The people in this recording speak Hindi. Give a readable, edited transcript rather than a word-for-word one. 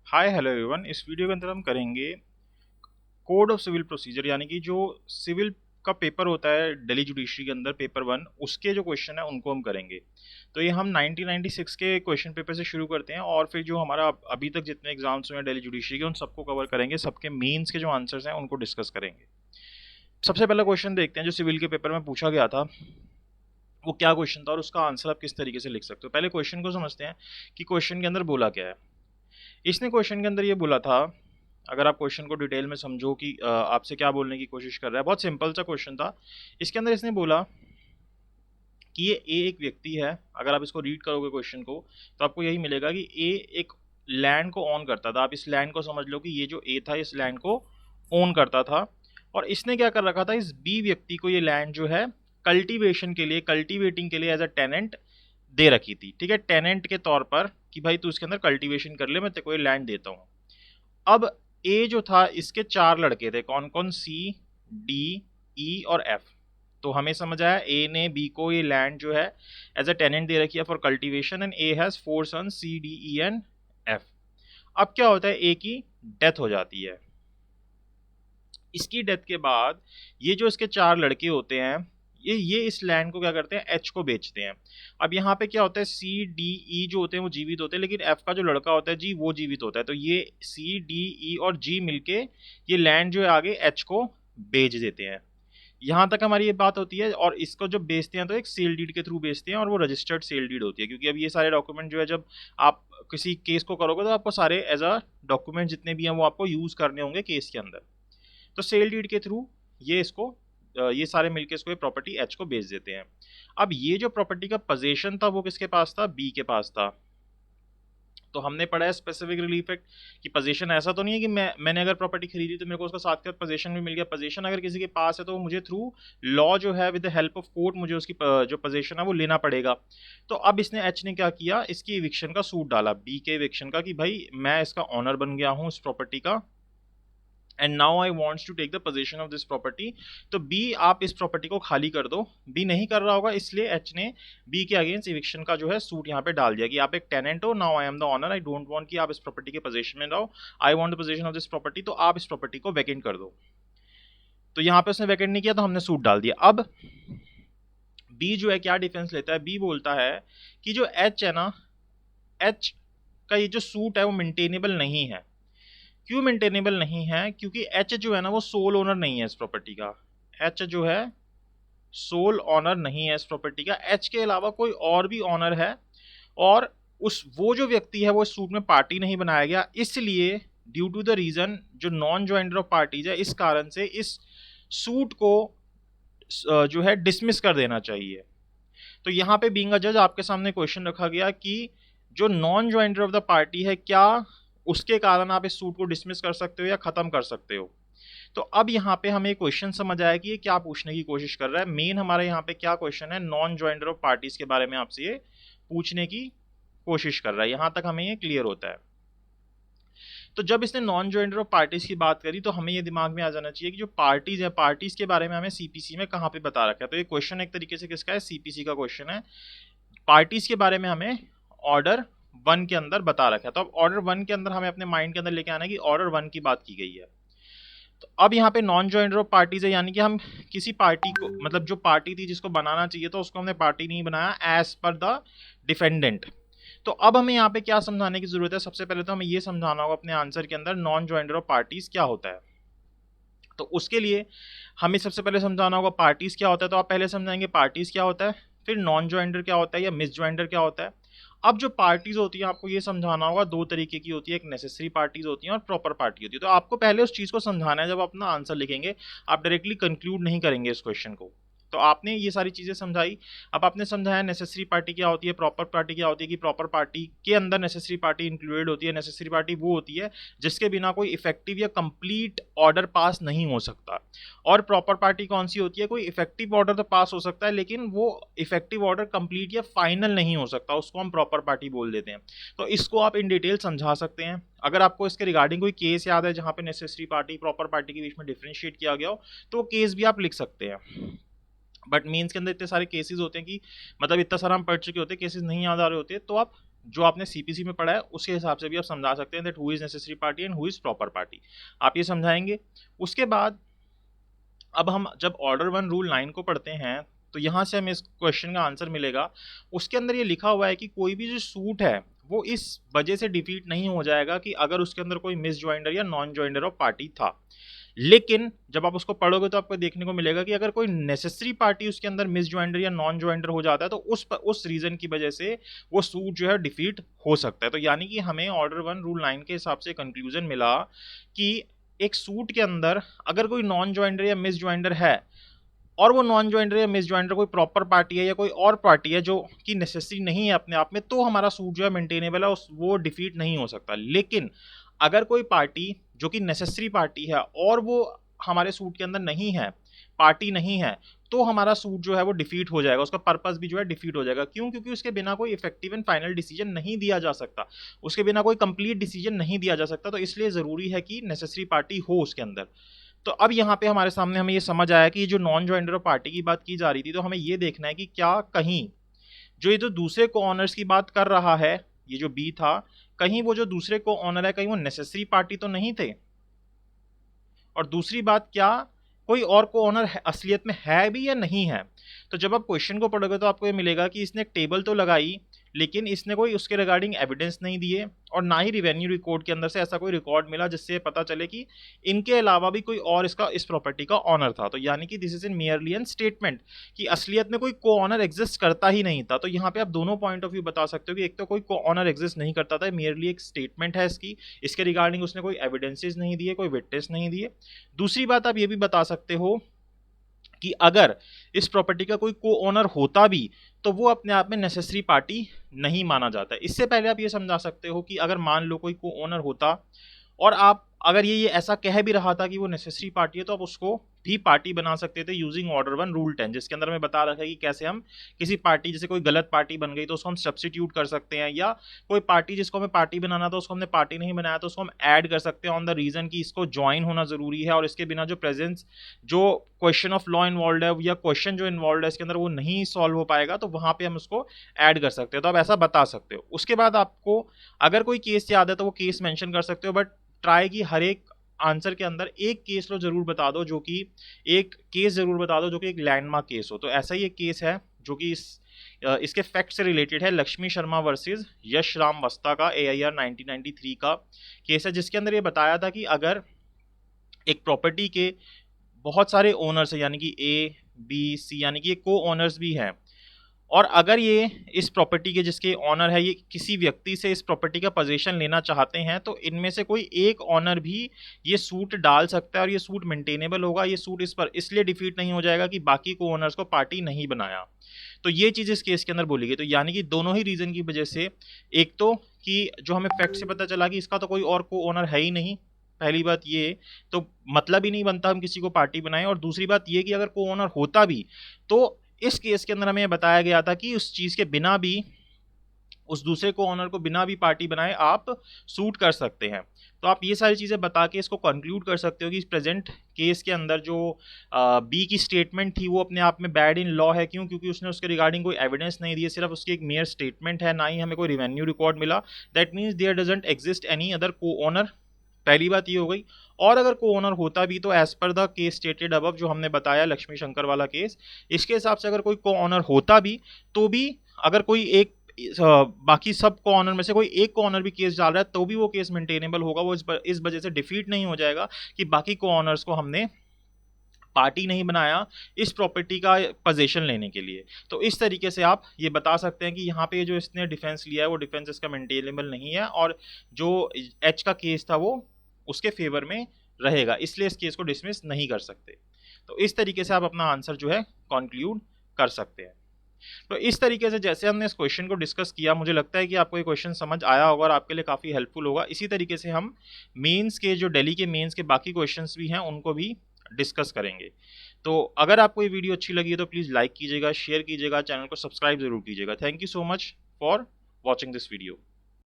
Hi hello everyone. इस वीडियो के अंदर हम करेंगे कोड ऑफ सिविल प्रोसीजर, यानी कि जो सिविल का पेपर होता है दिल्ली जुडिशरी के अंदर पेपर 1, उसके जो क्वेश्चन है उनको हम करेंगे। तो ये हम 1996 के क्वेश्चन पेपर से शुरू करते हैं और फिर जो हमारा अभी तक जितने एग्जाम्स हुए हैं दिल्ली जुडिशरी के उन सबको कवर करेंगे, सबके मेंस के जो आंसर्स हैं उनको डिस्कस करेंगे। सबसे पहला क्वेश्चन देखते हैं जो सिविल के पेपर में पूछा गया था, वो क्या क्वेश्चन था और उसका आंसर आप किस तरीके से लिख सकते हो। पहले क्वेश्चन को समझते हैं कि क्वेश्चन के अंदर बोला क्या है। इसने क्वेश्चन के अंदर ये बोला था, अगर आप क्वेश्चन को डिटेल में समझो कि आपसे क्या बोलने की कोशिश कर रहा है, बहुत सिंपल सा क्वेश्चन था। इसके अंदर इसने बोला कि ये ए एक व्यक्ति है। अगर आप इसको रीड करोगे क्वेश्चन को तो आपको यही मिलेगा कि ए एक लैंड को ऑन करता था। आप इस लैंड को समझ लो कि ये जो ए था इस लैंड को ओन करता था, और इसने क्या कर रखा था, इस बी व्यक्ति को ये लैंड जो है कल्टीवेशन के लिए, कल्टीवेटिंग के लिए एज अ टेनेंट दे रखी थी। ठीक है, टेनेंट के तौर पर कि भाई तू इसके अंदर कल्टीवेशन कर ले, मैं तेरे को ये लैंड देता हूँ। अब ए जो था इसके 4 लड़के थे, कौन कौन, सी, डी, ई और एफ। तो हमें समझ आया ए ने बी को ये लैंड जो है एज अ टेनेंट दे रखी है for cultivation, and A has 4 sons C, D, E and F. अब क्या होता है, ए की डेथ हो जाती है। इसकी डेथ के बाद ये जो इसके 4 लड़के होते हैं, ये इस लैंड को क्या करते हैं, एच को बेचते हैं। अब यहाँ पे क्या होता है, सी, डी, ई जो होते हैं वो जीवित होते हैं, लेकिन एफ का जो लड़का होता है जी वो जीवित होता है। तो ये सी, डी, ई और जी मिलके ये लैंड जो है आगे एच को बेच देते हैं। यहाँ तक हमारी ये बात होती है, और इसको जब बेचते हैं तो एक सेल डीड के थ्रू बेचते हैं, और वो रजिस्टर्ड सेल डीड होती है, क्योंकि अब ये सारे डॉक्यूमेंट जो है जब आप किसी केस को करोगे तो आपको सारे एज अ डॉक्यूमेंट जितने भी हैं वो आपको यूज़ करने होंगे केस के अंदर। तो सेल डीड के थ्रू ये इसको ये सारे मिलके इसको ये प्रॉपर्टी एच को बेच देते हैं। अब ये जो प्रॉपर्टी का पोजीशन था वो किसके पास था, बी के पास था। तो हमने पढ़ा है स्पेसिफिक रिलीफ एक्ट कि पोजीशन ऐसा तो नहीं है कि मैंने अगर प्रॉपर्टी खरीदी तो मेरे को उसका साथ का पोजीशन भी मिल गया। पोजीशन अगर किसी के पास है तो मुझे थ्रू लॉ जो है with the help of court मुझे उसकी जो पोजीशन है वो लेना पड़ेगा। तो अब इसने एच ने क्या किया, इसकी इविक्शन का सूट डाला बी के इविक्शन का, कि भाई मैं इसका ऑनर बन गया हूँ इस प्रॉपर्टी का, and now I wants to take the position of this property. तो बी आप इस प्रॉपर्टी को खाली कर दो। बी नहीं कर रहा होगा, इसलिए एच ने बी के अगेंस्ट इविक्शन का जो है सूट यहाँ पे डाल दिया कि आप एक टेनेंट हो, now I am the owner, I don't want कि आप इस प्रॉपर्टी के पोजीशन में रहो, I want the position of this property, तो आप इस प्रॉपर्टी को वैकेंट कर दो। तो यहाँ पे उसने वैकेंट नहीं किया तो हमने सूट डाल दिया। अब बी जो है क्या डिफेंस लेता है, बी बोलता है कि जो एच है ना, एच का ये जो सूट है वो मेंटेनेबल नहीं है। क्यों मेंटेनेबल नहीं है, क्योंकि एच जो है ना वो सोल ओनर नहीं है इस प्रॉपर्टी का। एच जो है सोल ओनर नहीं है इस प्रॉपर्टी का, एच के अलावा कोई और भी ओनर है, और उस वो जो व्यक्ति है वो इस सूट में पार्टी नहीं बनाया गया। इसलिए ड्यू टू द रीजन जो नॉन ज्वाइंटर ऑफ पार्टीज है, इस कारण से इस सूट को जो है डिसमिस कर देना चाहिए। तो यहाँ पे बीइंग अ जज आपके सामने क्वेश्चन रखा गया कि जो नॉन ज्वाइंटर ऑफ द पार्टी है, क्या उसके कारण आप इस सूट को डिसमिस कर सकते हो या खत्म कर सकते हो। तो अब यहाँ पे हमें क्वेश्चन समझ आया कि ये क्या पूछने की कोशिश कर रहा है। मेन हमारे यहाँ पे क्या क्वेश्चन है, नॉन ज्वाइंटर ऑफ पार्टीज के बारे में आपसे ये पूछने की कोशिश कर रहा है। यहाँ तक हमें ये क्लियर होता है। तो जब इसने नॉन ज्वाइंटर ऑफ पार्टीज की बात करी तो हमें ये दिमाग में आ जाना चाहिए कि जो पार्टीज है, पार्टीज के बारे में हमें सीपीसी में कहाँ पे बता रखा है। तो ये क्वेश्चन एक तरीके से किसका है, सीपीसी का क्वेश्चन है। पार्टीज के बारे में हमें ऑर्डर 1 के अंदर बता रखा है। तो अब ऑर्डर 1 के अंदर हमें अपने माइंड के अंदर लेके आना है कि ऑर्डर 1 की बात की गई है। तो अब यहाँ पे नॉन ज्वाइंटर ऑफ पार्टीज है, यानी कि हम किसी पार्टी को, मतलब जो पार्टी थी जिसको बनाना चाहिए तो उसको हमने पार्टी नहीं बनाया एज पर द डिफेंडेंट। तो अब हमें यहाँ पे क्या समझाने की जरूरत है, सबसे पहले तो हमें ये समझाना होगा अपने आंसर के अंदर नॉन ज्वाइंटर ऑफ पार्टीज क्या होता है। तो उसके लिए हमें सबसे पहले समझाना होगा पार्टीज क्या होता है। तो आप पहले समझाएंगे पार्टीज क्या होता है, फिर नॉन ज्वाइंटर क्या होता है या मिस ज्वाइंटर क्या होता है। अब जो पार्टीज होती है आपको ये समझाना होगा, 2 तरीके की होती है, एक नेसेसरी पार्टीज होती है और प्रॉपर पार्टी होती है। तो आपको पहले उस चीज को समझाना है, जब अपना आंसर लिखेंगे आप डायरेक्टली कंक्लूड नहीं करेंगे इस क्वेश्चन को। तो आपने ये सारी चीजें समझाई। अब आपने समझाया नेसेसरी पार्टी क्या होती है, प्रॉपर पार्टी क्या होती है, कि प्रॉपर पार्टी के अंदर नेसेसरी पार्टी इंक्लूडेड होती है। नेसेसरी पार्टी वो होती है जिसके बिना कोई इफेक्टिव या कंप्लीट ऑर्डर पास नहीं हो सकता। और प्रॉपर पार्टी कौन सी होती है, कोई इफेक्टिव ऑर्डर तो पास हो सकता है लेकिन वो इफेक्टिव ऑर्डर कंप्लीट या फाइनल नहीं हो सकता, उसको हम प्रॉपर पार्टी बोल देते हैं। तो इसको आप इन डिटेल समझा सकते हैं। अगर आपको इसके रिगार्डिंग कोई केस याद है जहां पे नेसेसरी पार्टी प्रॉपर पार्टी के बीच में डिफरेंशिएट किया गया हो तो वो केस भी आप लिख सकते हैं। बट मीन्स के अंदर इतने सारे केसेस होते हैं कि मतलब इतना सारा हम पढ़ चुके होते हैं, केसेस नहीं याद आ रहे होते, तो आप जो आपने सीपीसी में पढ़ा है उसके हिसाब से भी आप समझा सकते हैं that who is necessary party and who is proper party, आप ये समझाएंगे। उसके बाद अब हम जब ऑर्डर 1 रूल 9 को पढ़ते हैं तो यहाँ से हमें इस क्वेश्चन का आंसर मिलेगा। उसके अंदर ये लिखा हुआ है कि कोई भी जो सूट है वो इस वजह से डिफीट नहीं हो जाएगा कि अगर उसके अंदर कोई मिस ज्वाइंडर या नॉन ज्वाइंडर ऑफ पार्टी था। लेकिन जब आप उसको पढ़ोगे तो आपको देखने को मिलेगा कि अगर कोई नेसेसरी पार्टी उसके अंदर मिस ज्वाइंडर या नॉन ज्वाइंडर हो जाता है तो उस रीजन की वजह से वो सूट जो है डिफीट हो सकता है। तो यानी कि हमें ऑर्डर 1 रूल 9 के हिसाब से कंक्लूजन मिला कि एक सूट के अंदर अगर कोई नॉन ज्वाइंडर या मिस ज्वाइंडर है और वो नॉन ज्वाइंडर या मिस ज्वाइंडर कोई प्रॉपर पार्टी है या कोई और पार्टी है जो कि नेसेसरी नहीं है अपने आप में, तो हमारा सूट जो है मेंटेनेबल है, वो डिफीट नहीं हो सकता। लेकिन अगर कोई पार्टी जो कि नेसेसरी पार्टी है और वो हमारे सूट के अंदर नहीं है, पार्टी नहीं है, तो हमारा सूट जो है वो डिफीट हो जाएगा, उसका पर्पस भी जो है डिफीट हो जाएगा। क्यों? क्योंकि उसके बिना कोई इफेक्टिव एंड फाइनल डिसीजन नहीं दिया जा सकता, उसके बिना कोई कंप्लीट डिसीजन नहीं दिया जा सकता। तो इसलिए जरूरी है कि नेसेसरी पार्टी हो उसके अंदर। तो अब यहाँ पे हमारे सामने हमें ये समझ आया कि ये जो नॉन ज्वाइंडर ऑफ पार्टी की बात की जा रही थी, तो हमें ये देखना है कि क्या कहीं जो ये जो दूसरे को ऑनर्स की बात कर रहा है, ये जो बी था, कहीं वो जो दूसरे को ऑनर है कहीं वो नेसेसरी पार्टी तो नहीं थे। और दूसरी बात, क्या कोई और को ऑनर असलियत में है भी या नहीं है। तो जब आप क्वेश्चन को पढ़ोगे तो आपको ये मिलेगा कि इसने एक टेबल तो लगाई लेकिन इसने कोई उसके रिगार्डिंग एविडेंस नहीं दिए और ना ही रिवेन्यू रिकॉर्ड के अंदर से ऐसा कोई रिकॉर्ड मिला जिससे पता चले कि इनके अलावा भी कोई और इस प्रॉपर्टी का ऑनर था। तो यानी कि this is in merely an statement कि असलियत में कोई को ऑनर एग्जिस्ट करता ही नहीं था। तो यहाँ पे आप दोनों पॉइंट ऑफ व्यू बता सकते हो कि एक तो कोई को ऑनर एग्जिस्ट नहीं करता था, मियरली एक स्टेटमेंट है इसकी, इसके रिगार्डिंग उसने कोई एविडेंसेस नहीं दिए, कोई विटनेस नहीं दिए। दूसरी बात आप ये भी बता सकते हो कि अगर इस प्रॉपर्टी का कोई को ओनर होता भी तो वो अपने आप में नेसेसरी पार्टी नहीं माना जाता है। इससे पहले आप ये समझा सकते हो कि अगर मान लो कोई को ओनर होता और आप अगर ये ऐसा कह भी रहा था कि वो नेसेसरी पार्टी है तो आप उसको भी पार्टी बना सकते थे यूजिंग ऑर्डर 1 रूल 10, जिसके अंदर हमें बता रखा है कि कैसे हम किसी पार्टी, जैसे कोई गलत पार्टी बन गई तो उसको हम सब्स्टिट्यूट कर सकते हैं, या कोई पार्टी जिसको हमें पार्टी बनाना था उसको हमने पार्टी नहीं बनाया तो उसको हम ऐड कर सकते हैं ऑन द रीजन कि इसको ज्वाइन होना जरूरी है और इसके बिना जो प्रेजेंस जो क्वेश्चन ऑफ लॉ इन्वॉल्व है या क्वेश्चन जो इन्वॉल्व है इसके अंदर वो नहीं सॉल्व हो पाएगा, तो वहां पे हम उसको ऐड कर सकते हो। तो आप ऐसा बता सकते हो। उसके बाद आपको अगर कोई केस याद है तो वो केस मेंशन कर सकते हो, बट ट्राई की हर एक आंसर के अंदर एक केस लो जरूर बता दो, जो कि एक केस जरूर बता दो जो कि एक लैंडमार्क केस हो। तो ऐसा ही एक केस है जो कि इसके फैक्ट से रिलेटेड है, लक्ष्मी शर्मा वर्सेस यश राम वस्ता का AIR 1993 का केस है, जिसके अंदर ये बताया था कि अगर एक प्रॉपर्टी के बहुत सारे ओनर्स है, यानी कि A, B, C, यानी कि ये को ओनर्स भी हैं, और अगर ये इस प्रॉपर्टी के जिसके ऑनर है ये किसी व्यक्ति से इस प्रॉपर्टी का पोजीशन लेना चाहते हैं तो इनमें से कोई एक ऑनर भी ये सूट डाल सकता है और ये सूट मेंटेनेबल होगा। ये सूट इस पर इसलिए डिफीट नहीं हो जाएगा कि बाकी को ओनर्स को पार्टी नहीं बनाया। तो ये चीज़ इस केस के अंदर बोली गई। तो यानी कि दोनों ही रीजन की वजह से, एक तो कि जो हमें फैक्ट से पता चला कि इसका तो कोई और को ओनर है ही नहीं, पहली बात ये, तो मतलब ही नहीं बनता हम किसी को पार्टी बनाएं, और दूसरी बात ये कि अगर को ओनर होता भी तो इस केस के अंदर हमें बताया गया था कि उस चीज के बिना भी, उस दूसरे को ऑनर को बिना भी पार्टी बनाए आप सूट कर सकते हैं। तो आप ये सारी चीज़ें बता के इसको कंक्लूड कर सकते हो कि प्रेजेंट केस के अंदर जो बी की स्टेटमेंट थी वो अपने आप में बैड इन लॉ है। क्यों? क्योंकि उसने उसके रिगार्डिंग कोई एविडेंस नहीं दी, सिर्फ उसकी एक मेयर स्टेटमेंट है, ना ही हमें कोई रिवेन्यू रिकॉर्ड मिला। That means there doesn't exist any other co-owner. पहली बात ये हो गई। और अगर को ओनर होता भी तो as per the case stated above, जो हमने बताया लक्ष्मी शंकर वाला केस, इसके हिसाब से अगर कोई को ओनर होता भी तो भी अगर कोई एक बाकी सब को ऑनर में से कोई एक को ऑनर भी केस डाल रहा है तो भी वो केस मेंटेनेबल होगा। वो इस वजह से डिफीट नहीं हो जाएगा कि बाकी को ऑनर्स को हमने पार्टी नहीं बनाया इस प्रॉपर्टी का पोजीशन लेने के लिए। तो इस तरीके से आप ये बता सकते हैं कि यहाँ पे जो इसने डिफेंस लिया है वो डिफेंस इसका मेंटेनेबल नहीं है और जो एच का केस था वो उसके फेवर में रहेगा, इसलिए इस केस को डिसमिस नहीं कर सकते। तो इस तरीके से आप अपना आंसर जो है कंक्लूड कर सकते हैं। तो इस तरीके से जैसे हमने इस क्वेश्चन को डिस्कस किया, मुझे लगता है कि आपको ये क्वेश्चन समझ आया होगा और आपके लिए काफ़ी हेल्पफुल होगा। इसी तरीके से हम मेंस के जो दिल्ली के मेंस के बाकी क्वेश्चंस भी हैं उनको भी डिस्कस करेंगे। तो अगर आपको ये वीडियो अच्छी लगी है तो प्लीज़ लाइक कीजिएगा, शेयर कीजिएगा, चैनल को सब्सक्राइब जरूर कीजिएगा। Thank you so much for watching this video.